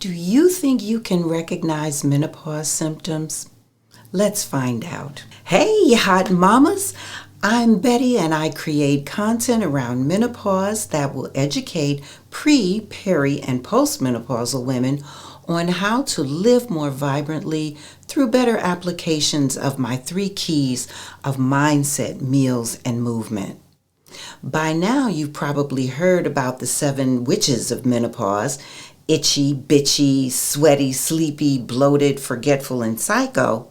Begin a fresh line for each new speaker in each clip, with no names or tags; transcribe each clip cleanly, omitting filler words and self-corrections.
Do you think you can recognize menopause symptoms? Let's find out. Hey, hot mamas! I'm Betty and I create content around menopause that will educate pre, peri, and postmenopausal women on how to live more vibrantly through better applications of my 3 keys of mindset, meals, and movement. By now, you've probably heard about the 7 witches of menopause: itchy, bitchy, sweaty, sleepy, bloated, forgetful, and psycho.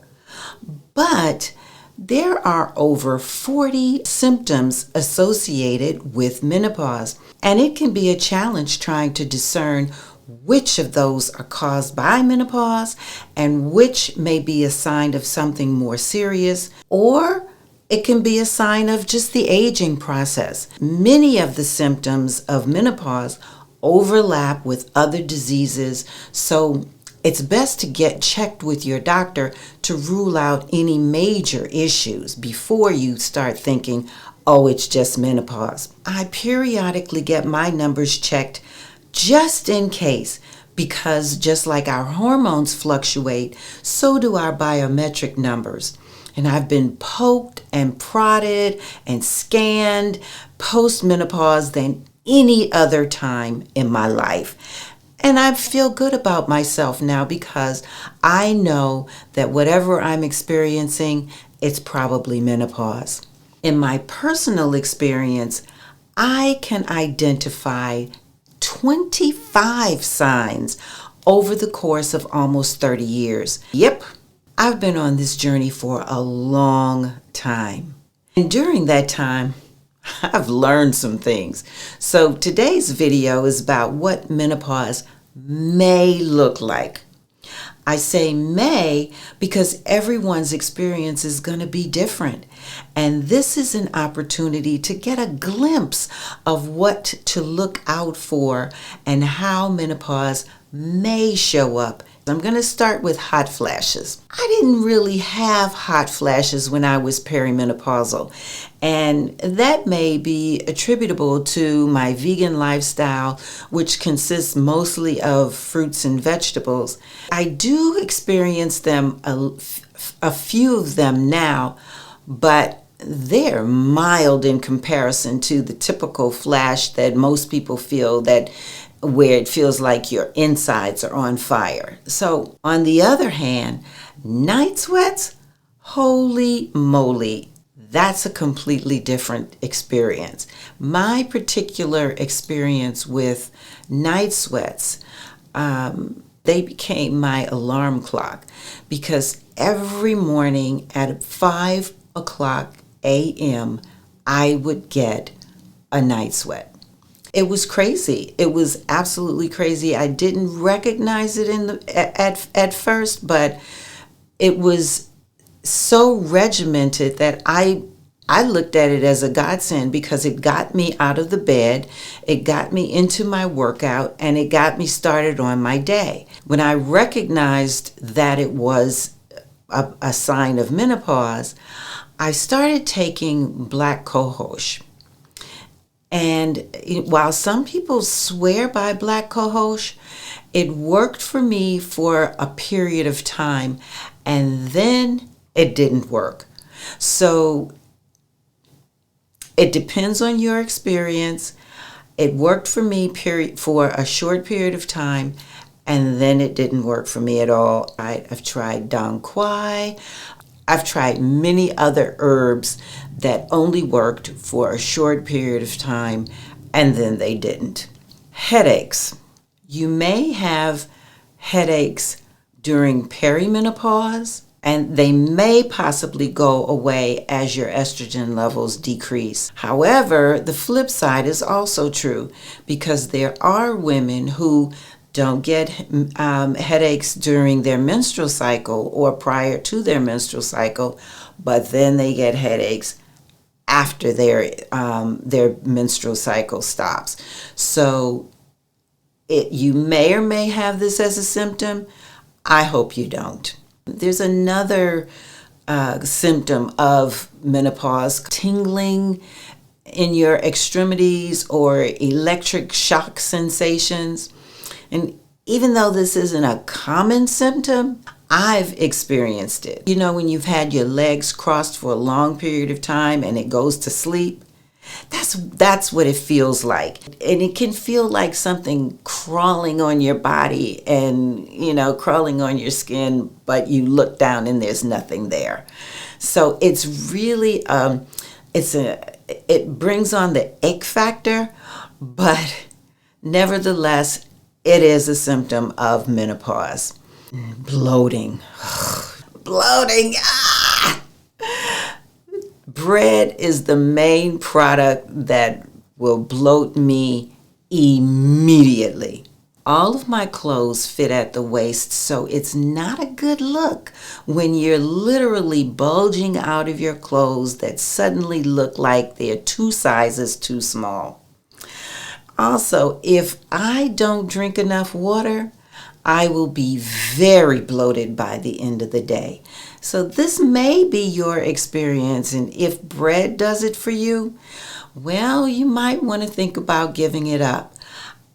But there are over 40 symptoms associated with menopause, and it can be a challenge trying to discern which of those are caused by menopause and which may be a sign of something more serious, or it can be a sign of just the aging process. Many of the symptoms of menopause overlap with other diseases, so it's best to get checked with your doctor to rule out any major issues before you start thinking, oh, it's just menopause. I periodically get my numbers checked just in case, because just like our hormones fluctuate, so do our biometric numbers. And I've been poked and prodded and scanned post-menopause than any other time in my life. And I feel good about myself now because I know that whatever I'm experiencing, it's probably menopause. In my personal experience, I can identify 25 signs over the course of almost 30 years. Yep, I've been on this journey for a long time. And during that time, I've learned some things. So today's video is about what menopause may look like. I say may because everyone's experience is going to be different. And this is an opportunity to get a glimpse of what to look out for and how menopause may show up. I'm going to start with hot flashes. I didn't really have hot flashes when I was perimenopausal, and that may be attributable to my vegan lifestyle, which consists mostly of fruits and vegetables. I do experience them, a few of them now, but they're mild in comparison to the typical flash that most people feel, that where it feels like your insides are on fire. So on the other hand, night sweats, holy moly, that's a completely different experience. My particular experience with night sweats, they became my alarm clock, because every morning at 5 o'clock a.m. I would get a night sweat. It was crazy. It was absolutely crazy. I didn't recognize it at first, but it was so regimented that I looked at it as a godsend, because it got me out of the bed, it got me into my workout, and it got me started on my day. When I recognized that it was a sign of menopause, I started taking black cohosh. And while some people swear by black cohosh, it worked for me for a period of time, and then it didn't work. So it depends on your experience. It worked for me for a short period of time, and then it didn't work for me at all. I've tried Dong Quai. I've tried many other herbs that only worked for a short period of time, and then they didn't. Headaches. You may have headaches during perimenopause, and they may possibly go away as your estrogen levels decrease. However, the flip side is also true, because there are women who don't get headaches during their menstrual cycle or prior to their menstrual cycle, but then they get headaches after their menstrual cycle stops. So you may or may have this as a symptom. I hope you don't. There's another symptom of menopause: tingling in your extremities or electric shock sensations. And Even though this isn't a common symptom, I've experienced it. You know, when you've had your legs crossed for a long period of time and it goes to sleep, that's what it feels like. And it can feel like something crawling on your body and, crawling on your skin, but you look down and there's nothing there. So it's really, it brings on the ick factor, but nevertheless, it is a symptom of menopause. Bloating. Bloating. Ah! Bread is the main product that will bloat me immediately. All of my clothes fit at the waist, so it's not a good look when you're literally bulging out of your clothes that suddenly look like they're 2 sizes too small. Also, if I don't drink enough water, I will be very bloated by the end of the day. So this may be your experience, and if bread does it for you, well, you might want to think about giving it up.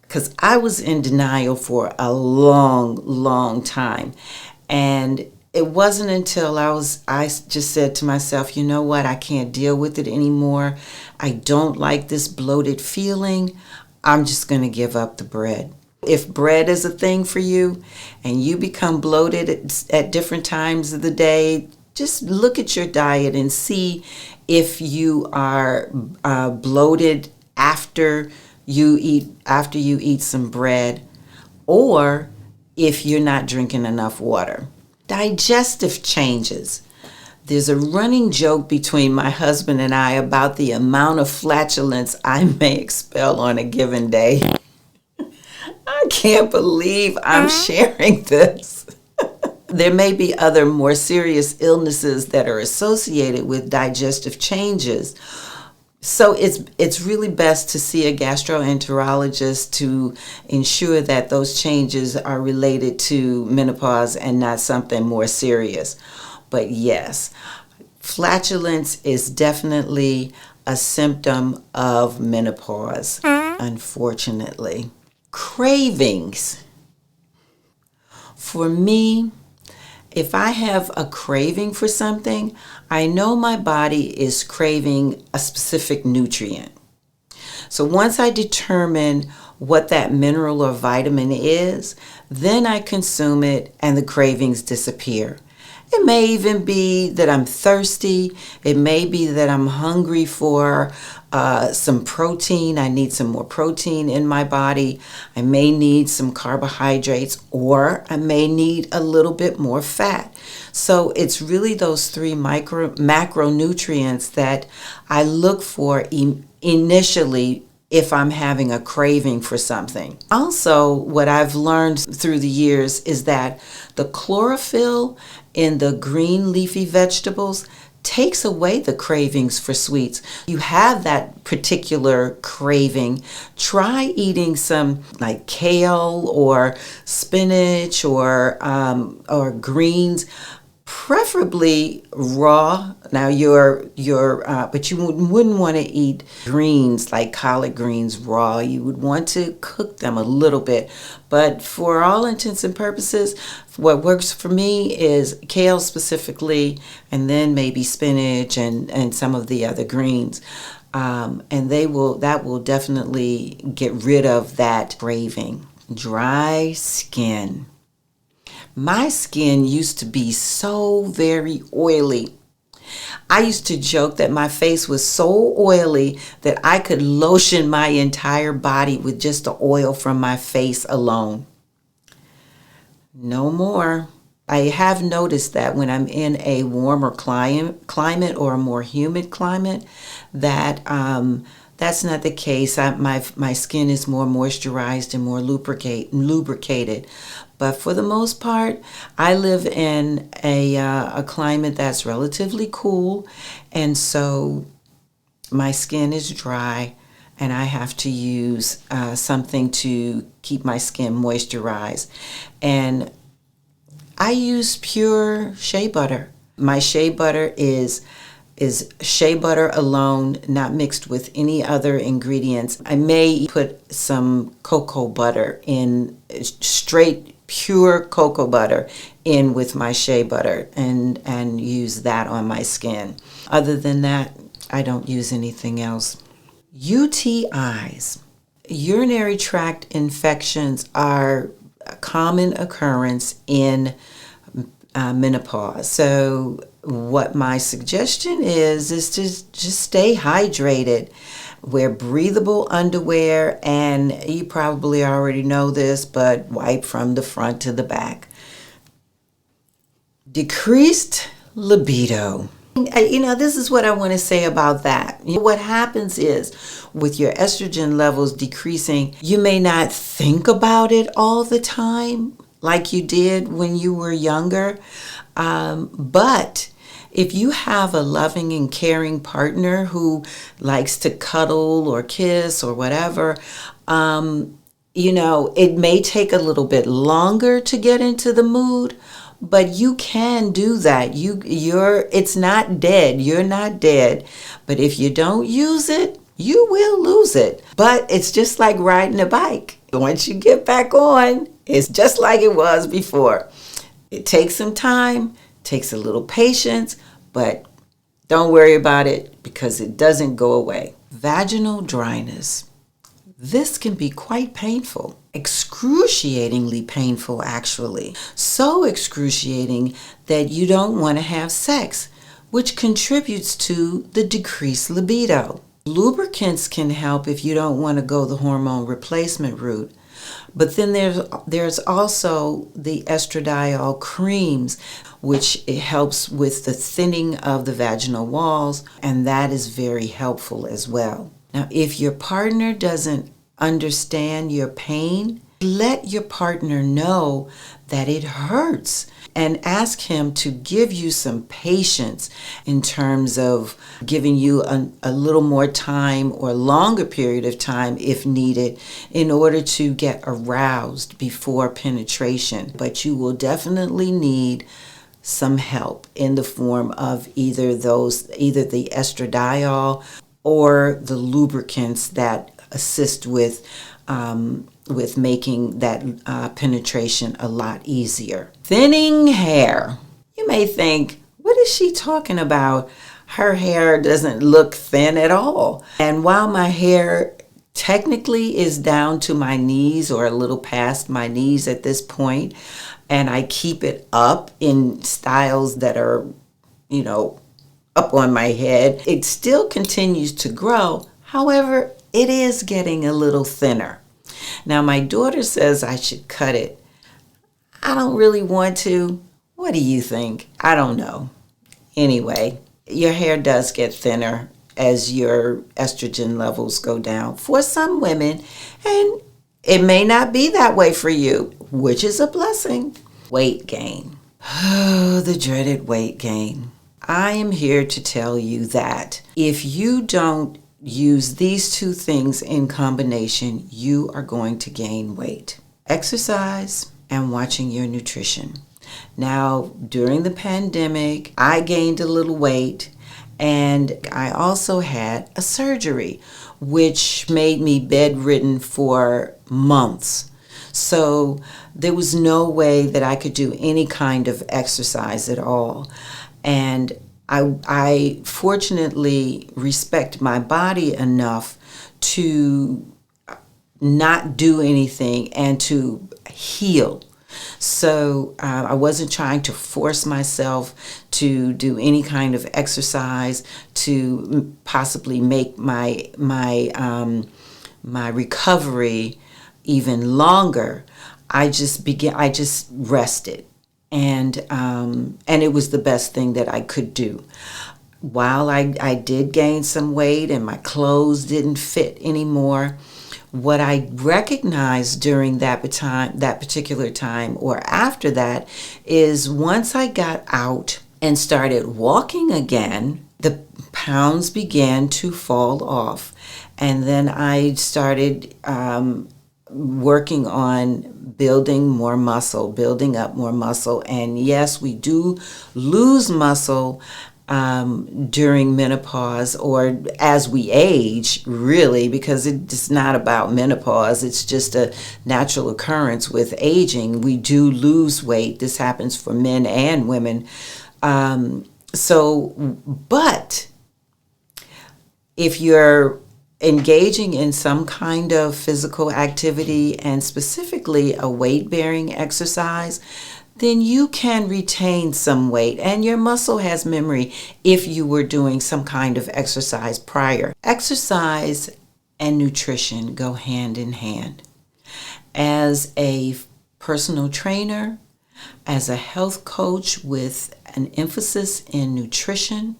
Because I was in denial for a long time. And it wasn't until I just said to myself, you know what, I can't deal with it anymore. I don't like this bloated feeling. I'm just going to give up the bread. If bread is a thing for you and you become bloated at different times of the day, just look at your diet and see if you are bloated after you eat some bread, or if you're not drinking enough water. Digestive changes. There's a running joke between my husband and I about the amount of flatulence I may expel on a given day. I can't believe I'm sharing this. There may be other more serious illnesses that are associated with digestive changes. So it's really best to see a gastroenterologist to ensure that those changes are related to menopause and not something more serious. But yes, flatulence is definitely a symptom of menopause, unfortunately. Cravings. For me, if I have a craving for something, I know my body is craving a specific nutrient. So once I determine what that mineral or vitamin is, then I consume it and the cravings disappear. It may even be that I'm thirsty. It may be that I'm hungry for some protein. I need some more protein in my body. I may need some carbohydrates, or I may need a little bit more fat. So it's really those 3 macronutrients that I look for initially if I'm having a craving for something. Also, what I've learned through the years is that the chlorophyll in the green leafy vegetables takes away the cravings for sweets. You have that particular craving, try eating some like kale or spinach or greens, preferably raw. Now but you wouldn't want to eat greens like collard greens raw. You would want to cook them a little bit. But for all intents and purposes, what works for me is kale specifically, and then maybe spinach and some of the other greens. And that will definitely get rid of that craving. Dry skin. My skin used to be so very oily. I used to joke that my face was so oily that I could lotion my entire body with just the oil from my face alone. No more. I have noticed that when I'm in a warmer climate or a more humid climate, that that's not the case. My skin is more moisturized and more lubricated. But for the most part, I live in a climate that's relatively cool, and so my skin is dry, and I have to use something to keep my skin moisturized. And I use pure shea butter. My shea butter is is shea butter alone, not mixed with any other ingredients. I may put some cocoa butter in, straight pure cocoa butter in with my shea butter, and use that on my skin. Other than that, I don't use anything else. UTIs, urinary tract infections, are a common occurrence in menopause. So what my suggestion is to just stay hydrated. Wear breathable underwear, and you probably already know this, but wipe from the front to the back. Decreased libido. This is what I want to say about that. What happens is, with your estrogen levels decreasing, you may not think about it all the time like you did when you were younger. But if you have a loving and caring partner who likes to cuddle or kiss or whatever, it may take a little bit longer to get into the mood, but you can do that. It's not dead. You're not dead. But if you don't use it, you will lose it. But it's just like riding a bike. Once you get back on, it's just like it was before. It takes some time, takes a little patience, but don't worry about it because it doesn't go away. Vaginal dryness. This can be quite painful, excruciatingly painful actually. So excruciating that you don't want to have sex, which contributes to the decreased libido. Lubricants can help if you don't want to go the hormone replacement route. But then there's also the estradiol creams, which it helps with the thinning of the vaginal walls, and that is very helpful as well. Now, if your partner doesn't understand your pain, let your partner know that it hurts and ask him to give you some patience in terms of giving you a little more time or longer period of time if needed in order to get aroused before penetration. But you will definitely need some help in the form of either the estradiol or the lubricants that assist with making that penetration a lot easier. Thinning hair. You may think, what is she talking about? Her hair doesn't look thin at all. And while my hair technically is down to my knees or a little past my knees at this point, and I keep it up in styles that are, up on my head, it still continues to grow. However, it is getting a little thinner. Now, my daughter says I should cut it. I don't really want to. What do you think? I don't know. Anyway, your hair does get thinner as your estrogen levels go down for some women, and it may not be that way for you, which is a blessing. Weight gain. Oh, the dreaded weight gain. I am here to tell you that if you don't use these two things in combination, you are going to gain weight. Exercise and watching your nutrition. Now, during the pandemic, I gained a little weight, and I also had a surgery, which made me bedridden for months. So there was no way that I could do any kind of exercise at all. And I fortunately respect my body enough to not do anything and to heal. So I wasn't trying to force myself to do any kind of exercise to possibly make my recovery even longer. I just rested. And it was the best thing that I could do. While I did gain some weight and my clothes didn't fit anymore, what I recognized during that particular time or after that is once I got out and started walking again, the pounds began to fall off. And then I started working on building more muscle, building up more muscle. And yes, we do lose muscle during menopause, or as we age, really, because it's not about menopause. It's just a natural occurrence with aging. We do lose weight. This happens for men and women. But if you're engaging in some kind of physical activity, and specifically a weight-bearing exercise, then you can retain some weight, and your muscle has memory if you were doing some kind of exercise prior. Exercise and nutrition go hand in hand. As a personal trainer, as a health coach with an emphasis in nutrition,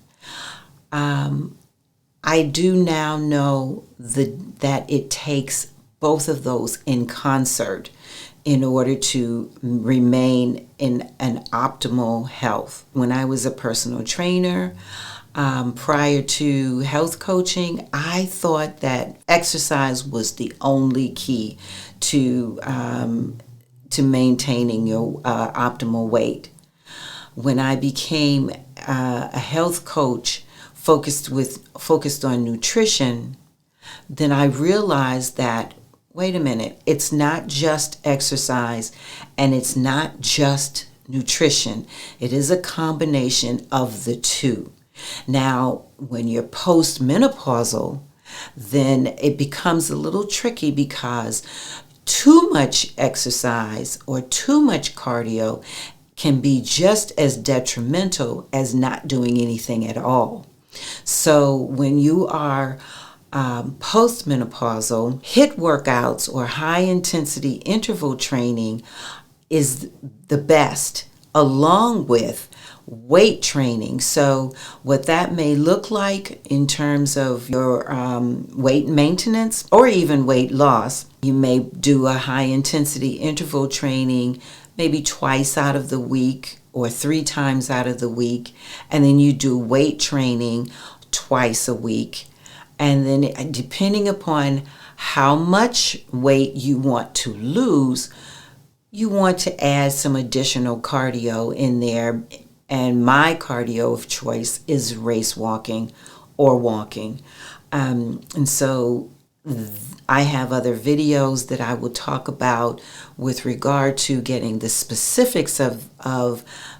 I do now know that it takes both of those in concert in order to remain in an optimal health. When I was a personal trainer, prior to health coaching, I thought that exercise was the only key to maintaining your optimal weight. When I became a health coach focused on nutrition, then I realized that, wait a minute, it's not just exercise and it's not just nutrition. It is a combination of the two. Now, when you're postmenopausal, then it becomes a little tricky, because too much exercise or too much cardio can be just as detrimental as not doing anything at all. So when you are postmenopausal, HIIT workouts or high intensity interval training is the best, along with weight training. So what that may look like in terms of your weight maintenance or even weight loss, you may do a high intensity interval training maybe twice out of the week or 3 times out of the week, and then you do weight training twice a week. And then depending upon how much weight you want to lose, you want to add some additional cardio in there. And my cardio of choice is race walking or walking. And so I have other videos that I will talk about with regard to getting the specifics of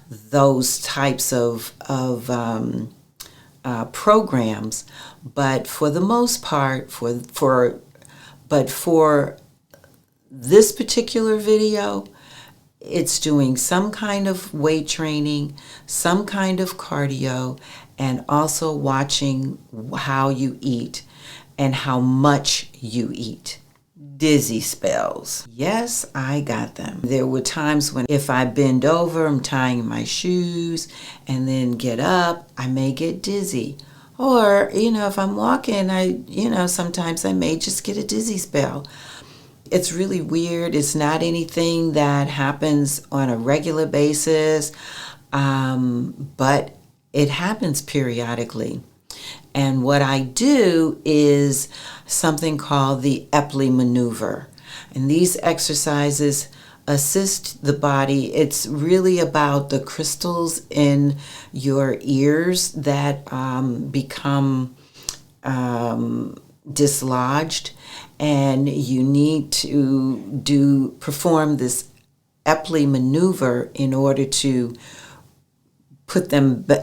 those types of programs. But for the most part, for this particular video, it's doing some kind of weight training, some kind of cardio, and also watching how you eat and how much you eat. Dizzy spells. Yes, I got them. There were times when if I bend over, I'm tying my shoes, and then get up, I may get dizzy. Or, if I'm walking, sometimes I may just get a dizzy spell. It's really weird. It's not anything that happens on a regular basis, but it happens periodically. And what I do is something called the Epley maneuver. And these exercises assist the body. It's really about the crystals in your ears that become dislodged, and you need to perform this Epley maneuver in order to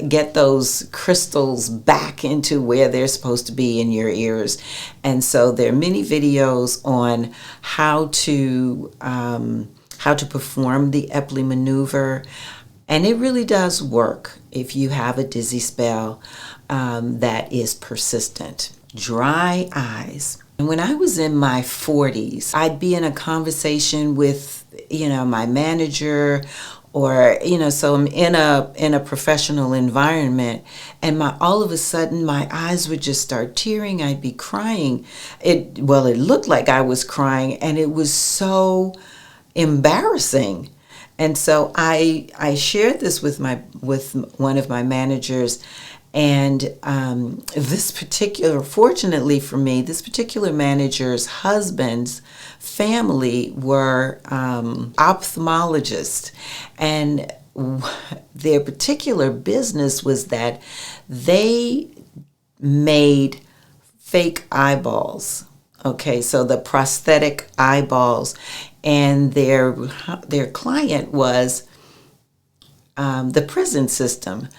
get those crystals back into where they're supposed to be in your ears. And so there are many videos on how to perform the Epley maneuver, and it really does work if you have a dizzy spell that is persistent. Dry eyes. And when I was in my 40s, I'd be in a conversation with, my manager, or, so I'm in a professional environment, and all of a sudden my eyes would just start tearing. I'd be crying. It looked like I was crying, and it was so embarrassing. And so I shared this with one of my managers, and fortunately for me, this particular manager's husband's family were ophthalmologists, and their particular business was that they made fake eyeballs. Okay, so the prosthetic eyeballs, and their client was the prison system,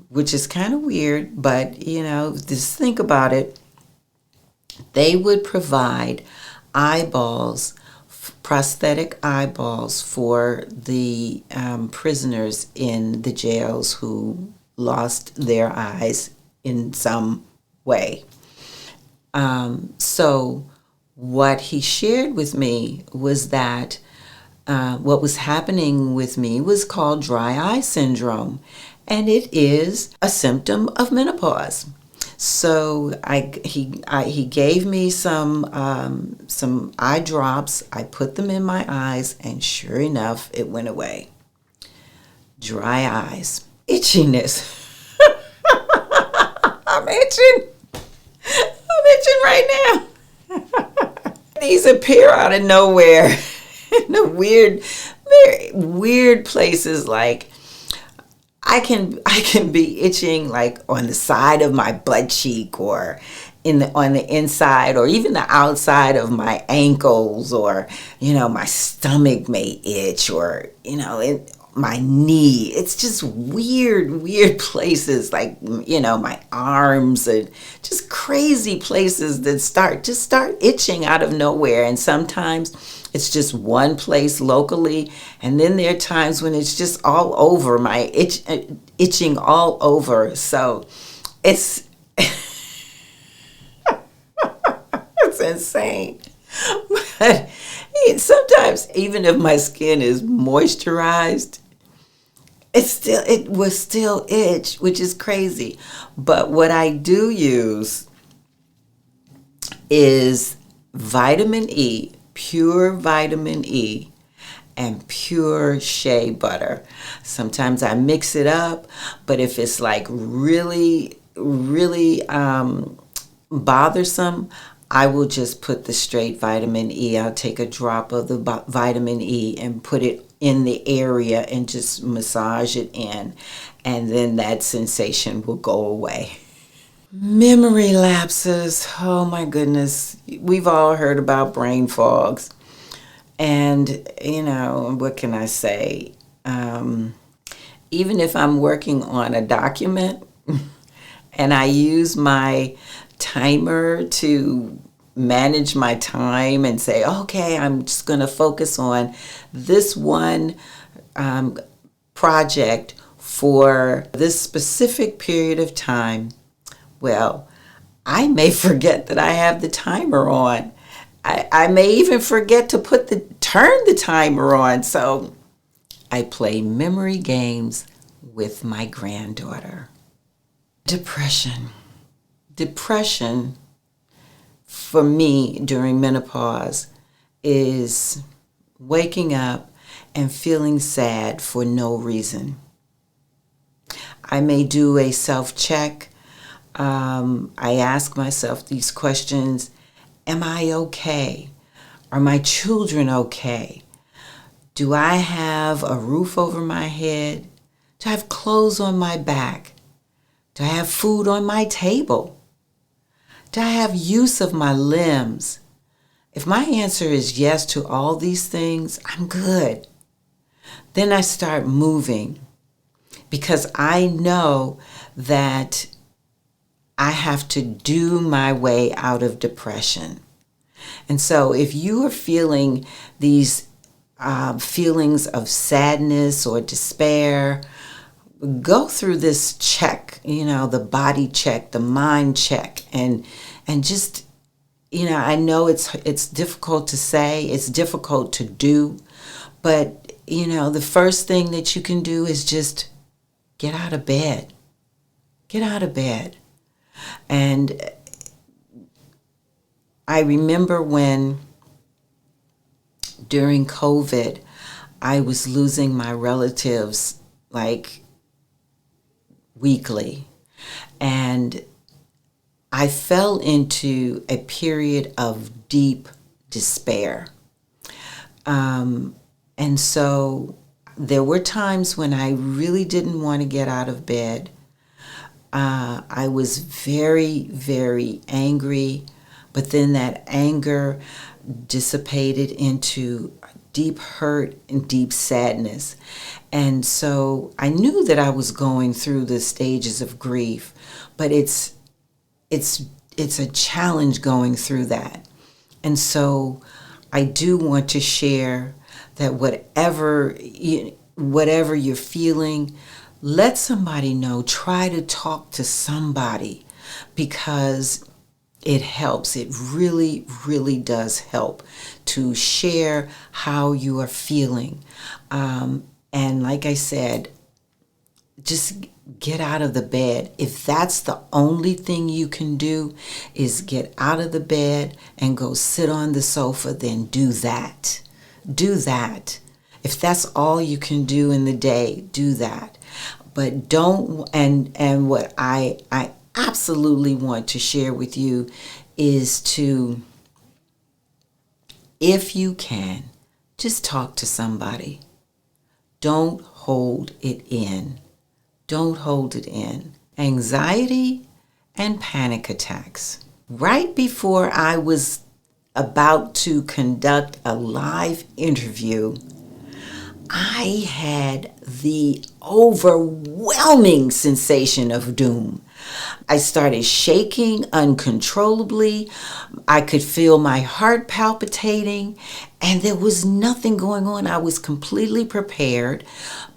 which is kind of weird, but just think about it. They would provide eyeballs, prosthetic eyeballs for the prisoners in the jails who lost their eyes in some way. So what he shared with me was that what was happening with me was called dry eye syndrome, and it is a symptom of menopause. So he gave me some eye drops. I put them in my eyes, and sure enough, it went away. Dry eyes, itchiness. I'm itching right now. These appear out of nowhere in the very weird places. Like I can be itching like on the side of my butt cheek, or on the inside, or even the outside of my ankles, or my stomach may itch, or my knee. It's just weird places, like my arms, and just crazy places that start itching out of nowhere. And sometimes it's just one place locally, and then there are times when it's just all over, my itching all over. So it's it's insane. But sometimes, even if my skin is moisturized, it will still itch, which is crazy. But what I do use is vitamin E, pure vitamin E, and pure shea butter. Sometimes I mix it up, but if it's like really bothersome, I will just put the straight vitamin E. I'll take a drop of the vitamin E and put it in the area and just massage it in, and then that sensation will go away. Memory lapses. Oh my goodness. We've all heard about brain fogs. And, what can I say? Even if I'm working on a document and I use my timer to manage my time and say, okay, I'm just going to focus on this one project for this specific period of time. Well, I may forget that I have the timer on. I may even forget to turn the timer on. So I play memory games with my granddaughter. Depression for me during menopause is waking up and feeling sad for no reason. I may do a self-check. I ask myself these questions. Am I okay? Are my children okay? Do I have a roof over my head? Do I have clothes on my back? Do I have food on my table? Do I have use of my limbs? If my answer is yes to all these things, I'm good. Then I start moving, because I know that I have to do my way out of depression. And so if you are feeling these feelings of sadness or despair, go through this check, the body check, the mind check, and just, I know it's difficult to say, it's difficult to do, but, the first thing that you can do is just get out of bed. Get out of bed. And I remember when, during COVID, I was losing my relatives like weekly. And I fell into a period of deep despair. And so There were times when I really didn't want to get out of bed. I was very, very angry, but then that anger dissipated into deep hurt and deep sadness. And so I knew that I was going through the stages of grief, but it's a challenge going through that. And so I do want to share that whatever you're feeling, let somebody know. Try to talk to somebody, because it helps. It really, really does help to share how you are feeling. And like I said, just get out of the bed. If that's the only thing you can do is get out of the bed and go sit on the sofa, then do that. Do that. If that's all you can do in the day, do that. But don't, and what I absolutely want to share with you is to, if you can, just talk to somebody. Don't hold it in. Don't hold it in. Anxiety and panic attacks. Right before I was about to conduct a live interview, I had the overwhelming sensation of doom. I started shaking uncontrollably. I could feel my heart palpitating, and there was nothing going on. I was completely prepared,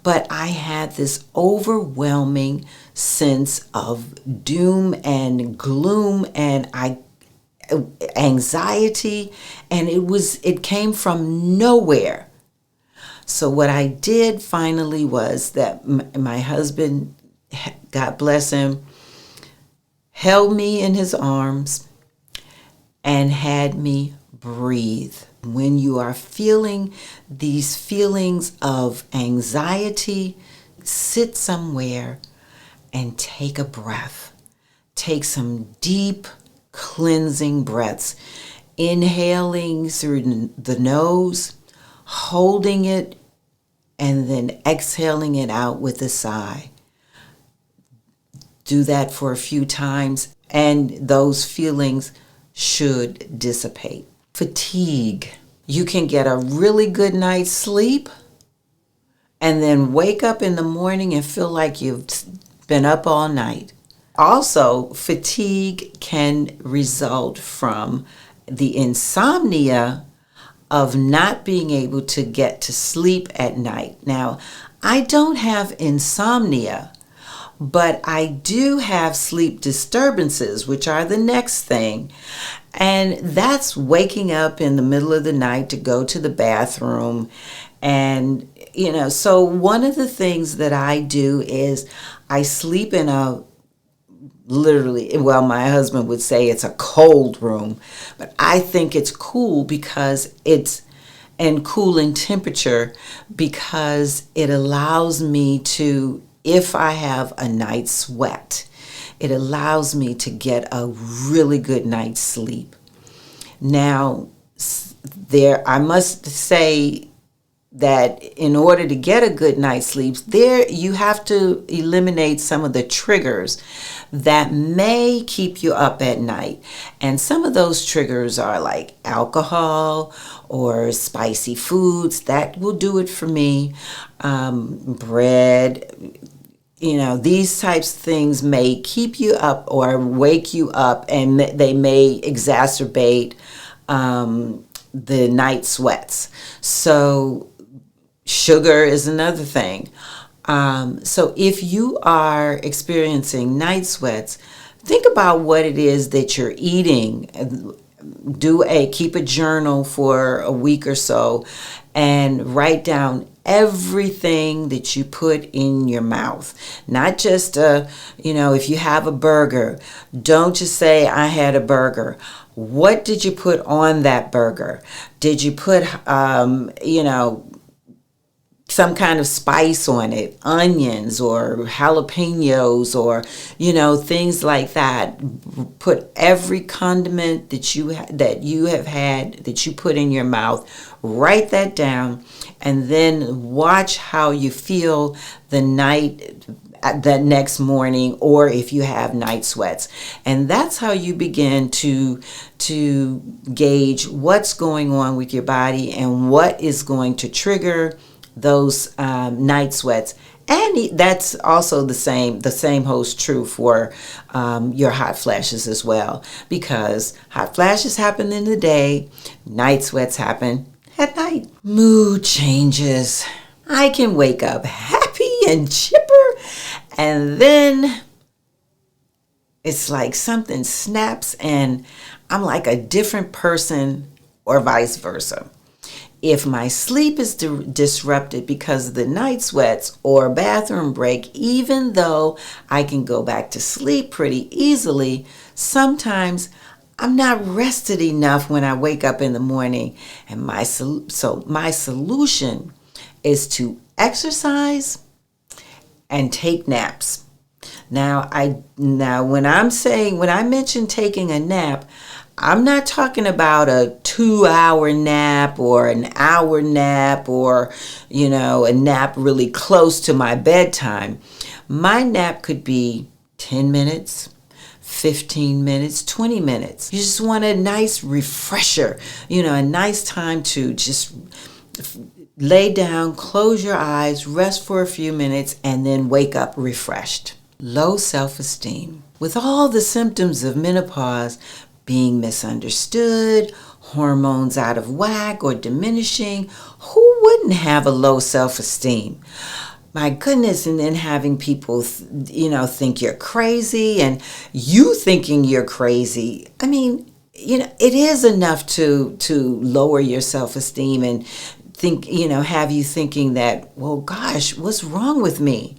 but I had this overwhelming sense of doom and gloom and anxiety, and it came from nowhere. So what I did finally was that my husband, God bless him, held me in his arms and had me breathe. When you are feeling these feelings of anxiety, sit somewhere and take a breath. Take some deep cleansing breaths, inhaling through the nose, holding it, and then exhaling it out with a sigh. Do that for a few times, and those feelings should dissipate. Fatigue. You can get a really good night's sleep and then wake up in the morning and feel like you've been up all night. Also, fatigue can result from the insomnia of not being able to get to sleep at night. Now, I don't have insomnia, but I do have sleep disturbances, which are the next thing. And that's waking up in the middle of the night to go to the bathroom. And, so one of the things that I do is I sleep in my husband would say it's a cold room, but I think it's cool because and cool in temperature, because it allows me to, if I have a night's sweat, it allows me to get a really good night's sleep. Now, I must say that in order to get a good night's sleep, you have to eliminate some of the triggers that may keep you up at night. And some of those triggers are like alcohol or spicy foods. That will do it for me. Bread, these types of things may keep you up or wake you up, and they may exacerbate the night sweats. So sugar is another thing. So if you are experiencing night sweats, think about what it is that you're eating. Keep a journal for a week or so and write down everything that you put in your mouth. Not just, if you have a burger, don't just say, I had a burger. What did you put on that burger? Did you put, some kind of spice on it, onions or jalapenos or, things like that. Put every condiment that you have had, that you put in your mouth, write that down, and then watch how you feel the next morning, or if you have night sweats. And that's how you begin to gauge what's going on with your body and what is going to trigger those night sweats. And that's also the same holds true for your hot flashes as well, because hot flashes happen in the day, night sweats happen at night. Mood changes. I can wake up happy and chipper, and then it's like something snaps and I'm like a different person, or vice versa. If my sleep is disrupted because of the night sweats or bathroom break, even though I can go back to sleep pretty easily, sometimes I'm not rested enough when I wake up in the morning. And my solution is to exercise and take naps. Now when I mention taking a nap, I'm not talking about a 2-hour nap or an hour nap or, a nap really close to my bedtime. My nap could be 10 minutes, 15 minutes, 20 minutes. You just want a nice refresher, a nice time to just lay down, close your eyes, rest for a few minutes, and then wake up refreshed. Low self-esteem. With all the symptoms of menopause, being misunderstood, hormones out of whack or diminishing, who wouldn't have a low self-esteem? My goodness, and then having people, think you're crazy, and you thinking you're crazy. I mean, it is enough to lower your self-esteem and think, have you thinking that, well, gosh, what's wrong with me?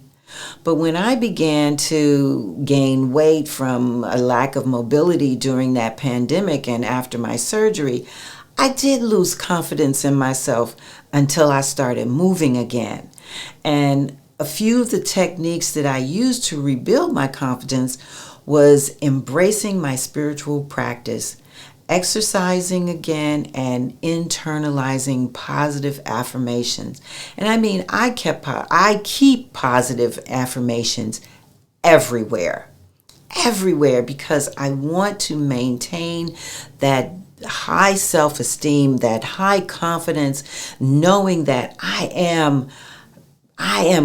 But when I began to gain weight from a lack of mobility during that pandemic and after my surgery, I did lose confidence in myself until I started moving again. And a few of the techniques that I used to rebuild my confidence was embracing my spiritual practice, exercising again, and internalizing positive affirmations. And I mean, I keep positive affirmations everywhere, because I want to maintain that high self-esteem, that high confidence, knowing that I am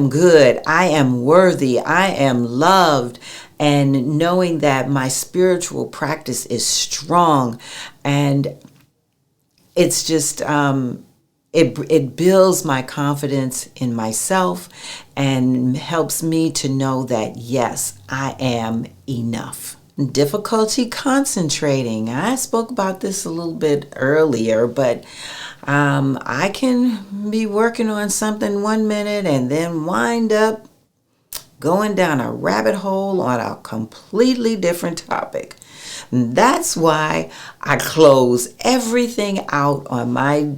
good, I am worthy, I am loved, and knowing that my spiritual practice is strong. And it's just, it builds my confidence in myself and helps me to know that, yes, I am enough. Difficulty concentrating. I spoke about this a little bit earlier, but I can be working on something 1 minute and then wind up going down a rabbit hole on a completely different topic. That's why I close everything out on my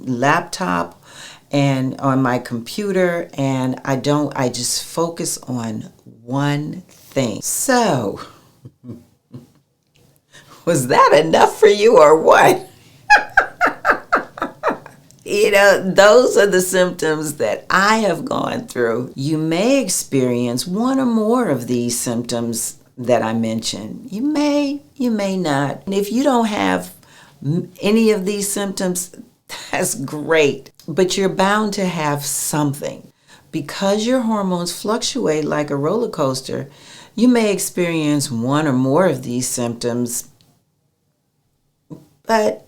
laptop and on my computer, and I just focus on one thing. So, was that enough for you or what? Those are the symptoms that I have gone through. You may experience one or more of these symptoms that I mentioned. You may not. And if you don't have any of these symptoms, that's great. But you're bound to have something. Because your hormones fluctuate like a roller coaster, you may experience one or more of these symptoms. But,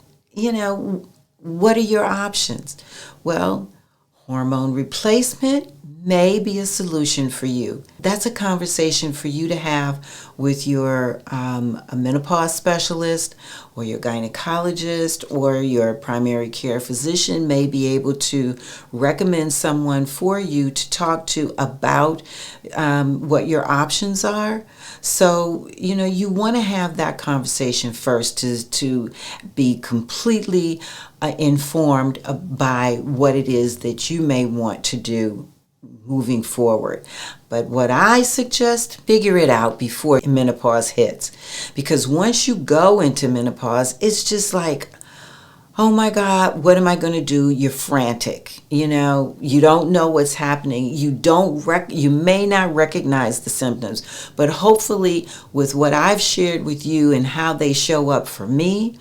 what are your options? Well, hormone replacement may be a solution for you. That's a conversation for you to have with your a menopause specialist or your gynecologist, or your primary care physician may be able to recommend someone for you to talk to about what your options are. So, you want to have that conversation first to be completely informed by what it is that you may want to do moving forward. But what I suggest, figure it out before menopause hits. Because once you go into menopause, it's just like, oh my God, what am I going to do? You're frantic. You don't know what's happening. You may not recognize the symptoms, but hopefully with what I've shared with you and how they show up for me,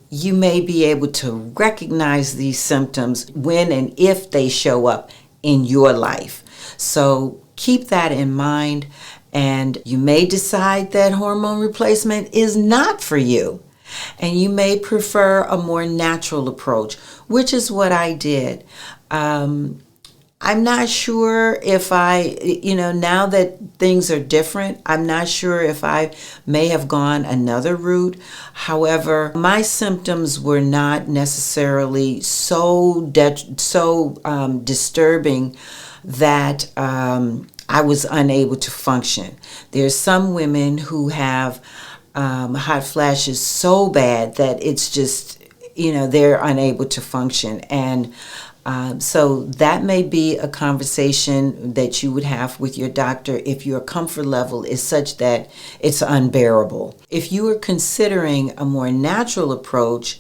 you may be able to recognize these symptoms when and if they show up in your life. So keep that in mind, and you may decide that hormone replacement is not for you, and you may prefer a more natural approach, which is what I did. I'm not sure if now that things are different, I'm not sure if I may have gone another route. However, my symptoms were not necessarily so disturbing that I was unable to function. There's some women who have hot flashes so bad that it's just, they're unable to function. And so that may be a conversation that you would have with your doctor if your comfort level is such that it's unbearable. If you are considering a more natural approach,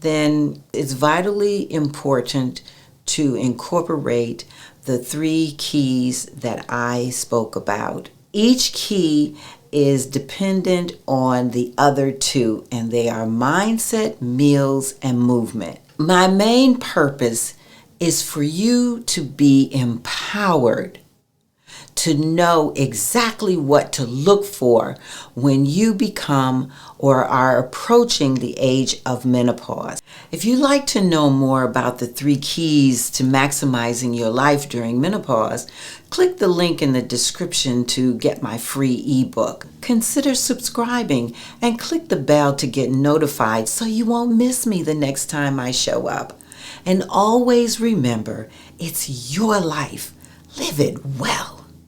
then it's vitally important to incorporate the 3 keys that I spoke about. Each key is dependent on the other 2, and they are mindset, meals, and movement. My main purpose is for you to be empowered to know exactly what to look for when you become or are approaching the age of menopause. If you'd like to know more about the 3 keys to maximizing your life during menopause, click the link in the description to get my free ebook. Consider subscribing and click the bell to get notified so you won't miss me the next time I show up. And always remember, it's your life. Live it well.